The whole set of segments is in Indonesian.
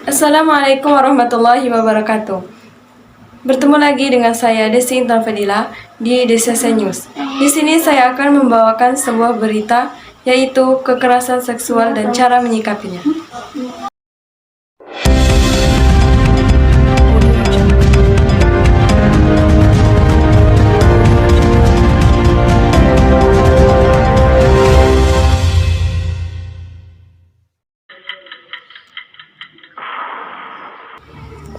Assalamualaikum warahmatullahi wabarakatuh. Bertemu lagi dengan saya Desi Intan Fadila di DCC News. Di sini saya akan membawakan sebuah berita yaitu kekerasan seksual dan cara menyikapinya.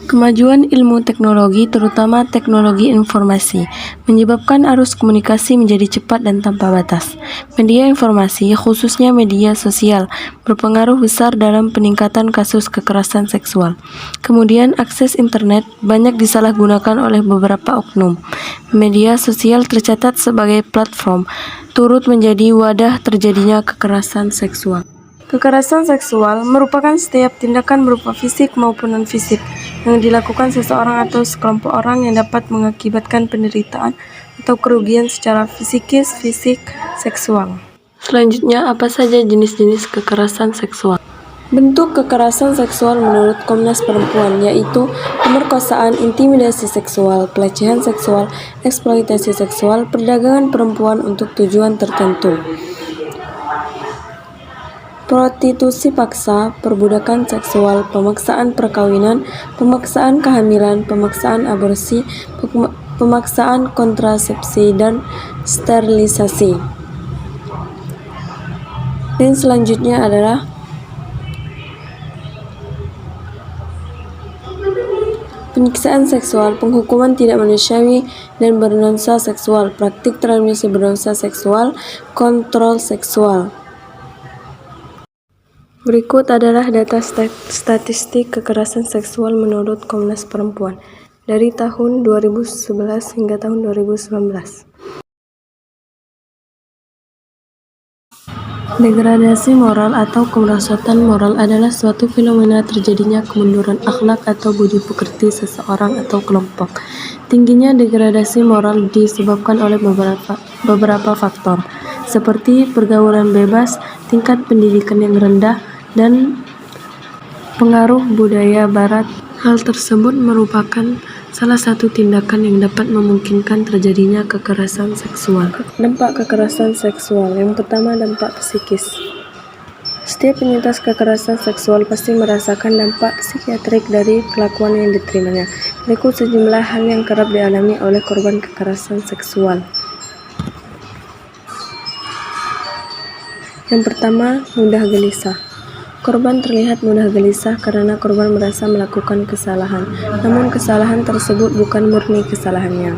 Kemajuan ilmu teknologi, terutama teknologi informasi, menyebabkan arus komunikasi menjadi cepat dan tanpa batas. Media informasi, khususnya media sosial, berpengaruh besar dalam peningkatan kasus kekerasan seksual. Kemudian, akses internet banyak disalahgunakan oleh beberapa oknum. Media sosial tercatat sebagai platform, turut menjadi wadah terjadinya kekerasan seksual. Kekerasan seksual merupakan setiap tindakan berupa fisik maupun non-fisik yang dilakukan seseorang atau sekelompok orang yang dapat mengakibatkan penderitaan atau kerugian secara fisik, seksual. Selanjutnya, apa saja jenis-jenis kekerasan seksual? Bentuk kekerasan seksual menurut Komnas Perempuan yaitu pemerkosaan, intimidasi seksual, pelecehan seksual, eksploitasi seksual, perdagangan perempuan untuk tujuan tertentu, prostitusi paksa, perbudakan seksual, pemaksaan perkawinan, pemaksaan kehamilan, pemaksaan aborsi, pemaksaan kontrasepsi, dan sterilisasi. Dan selanjutnya adalah penyiksaan seksual, penghukuman tidak manusiawi dan bernuansa seksual, praktik transmisi bernuansa seksual, kontrol seksual. Berikut adalah data statistik kekerasan seksual menurut Komnas Perempuan dari tahun 2011 hingga tahun 2019. Degradasi moral atau kemerosotan moral adalah suatu fenomena terjadinya kemunduran akhlak atau budi pekerti seseorang atau kelompok. Tingginya degradasi moral disebabkan oleh beberapa faktor, seperti pergaulan bebas, tingkat pendidikan yang rendah, dan pengaruh budaya barat. Hal tersebut merupakan salah satu tindakan yang dapat memungkinkan terjadinya kekerasan seksual. Dampak kekerasan seksual. Yang pertama, dampak psikis. Setiap penyintas kekerasan seksual pasti merasakan dampak psikiatrik dari kelakuan yang diterimanya. Berikut sejumlah hal yang kerap dialami oleh korban kekerasan seksual. Yang pertama, mudah gelisah. Korban terlihat mudah gelisah karena korban merasa melakukan kesalahan, namun kesalahan tersebut bukan murni kesalahannya.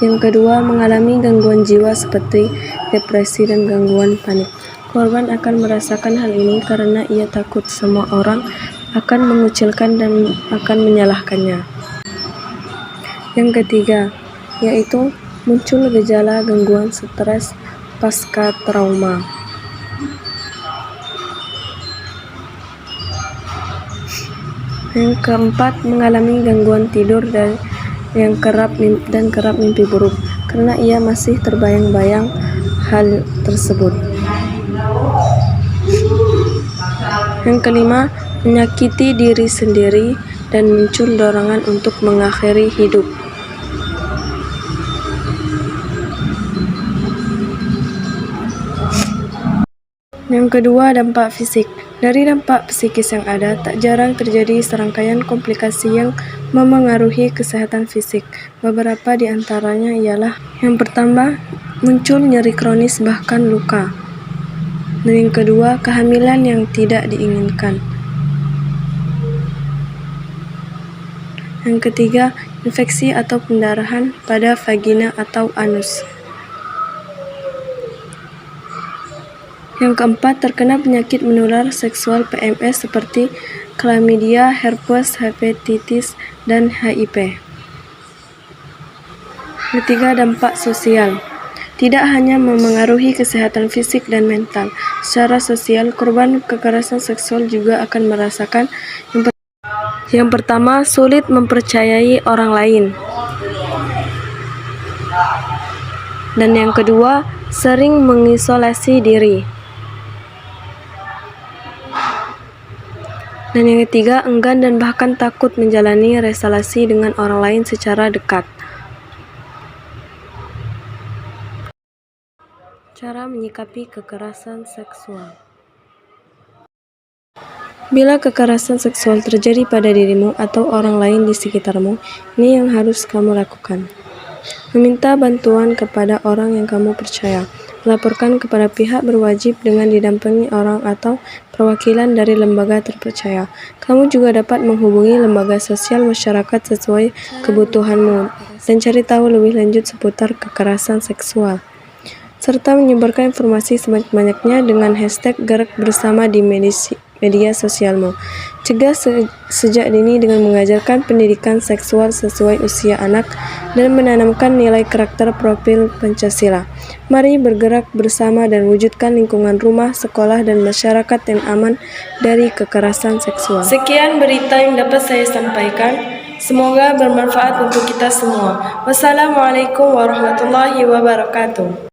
Yang kedua, mengalami gangguan jiwa seperti depresi dan gangguan panik. Korban akan merasakan hal ini karena ia takut semua orang akan mengucilkan dan akan menyalahkannya. Yang ketiga, yaitu muncul gejala gangguan stres pasca trauma. Yang keempat, mengalami gangguan tidur dan kerap mimpi buruk karena ia masih terbayang-bayang hal tersebut. Yang kelima, menyakiti diri sendiri dan muncul dorongan untuk mengakhiri hidup. Yang kedua, dampak fisik. Dari dampak psikis yang ada, tak jarang terjadi serangkaian komplikasi yang memengaruhi kesehatan fisik. Beberapa di antaranya ialah: yang pertama, muncul nyeri kronis bahkan luka. Dan yang kedua, kehamilan yang tidak diinginkan. Yang ketiga, infeksi atau pendarahan pada vagina atau anus. Yang keempat, terkena penyakit menular seksual PMS seperti chlamydia, herpes, hepatitis, dan HIV. Ketiga, dampak sosial. Tidak hanya memengaruhi kesehatan fisik dan mental, secara sosial korban kekerasan seksual juga akan merasakan yang pertama, sulit mempercayai orang lain. Dan yang kedua, sering mengisolasi diri. Dan yang ketiga, enggan dan bahkan takut menjalani relasi dengan orang lain secara dekat. Cara menyikapi kekerasan seksual. Bila kekerasan seksual terjadi pada dirimu atau orang lain di sekitarmu, ini yang harus kamu lakukan. Meminta bantuan kepada orang yang kamu percaya. Melaporkan kepada pihak berwajib dengan didampingi orang atau perwakilan dari lembaga terpercaya. Kamu juga dapat menghubungi lembaga sosial masyarakat sesuai kebutuhanmu dan cari tahu lebih lanjut seputar kekerasan seksual. Serta menyebarkan informasi sebanyak-banyaknya dengan hashtag Gerak Bersama di media sosialmu. Cegah sejak dini dengan mengajarkan pendidikan seksual sesuai usia anak dan menanamkan nilai karakter profil Pancasila. Mari bergerak bersama dan wujudkan lingkungan rumah, sekolah, dan masyarakat yang aman dari kekerasan seksual. Sekian berita yang dapat saya sampaikan. Semoga bermanfaat untuk kita semua. Wassalamualaikum warahmatullahi wabarakatuh.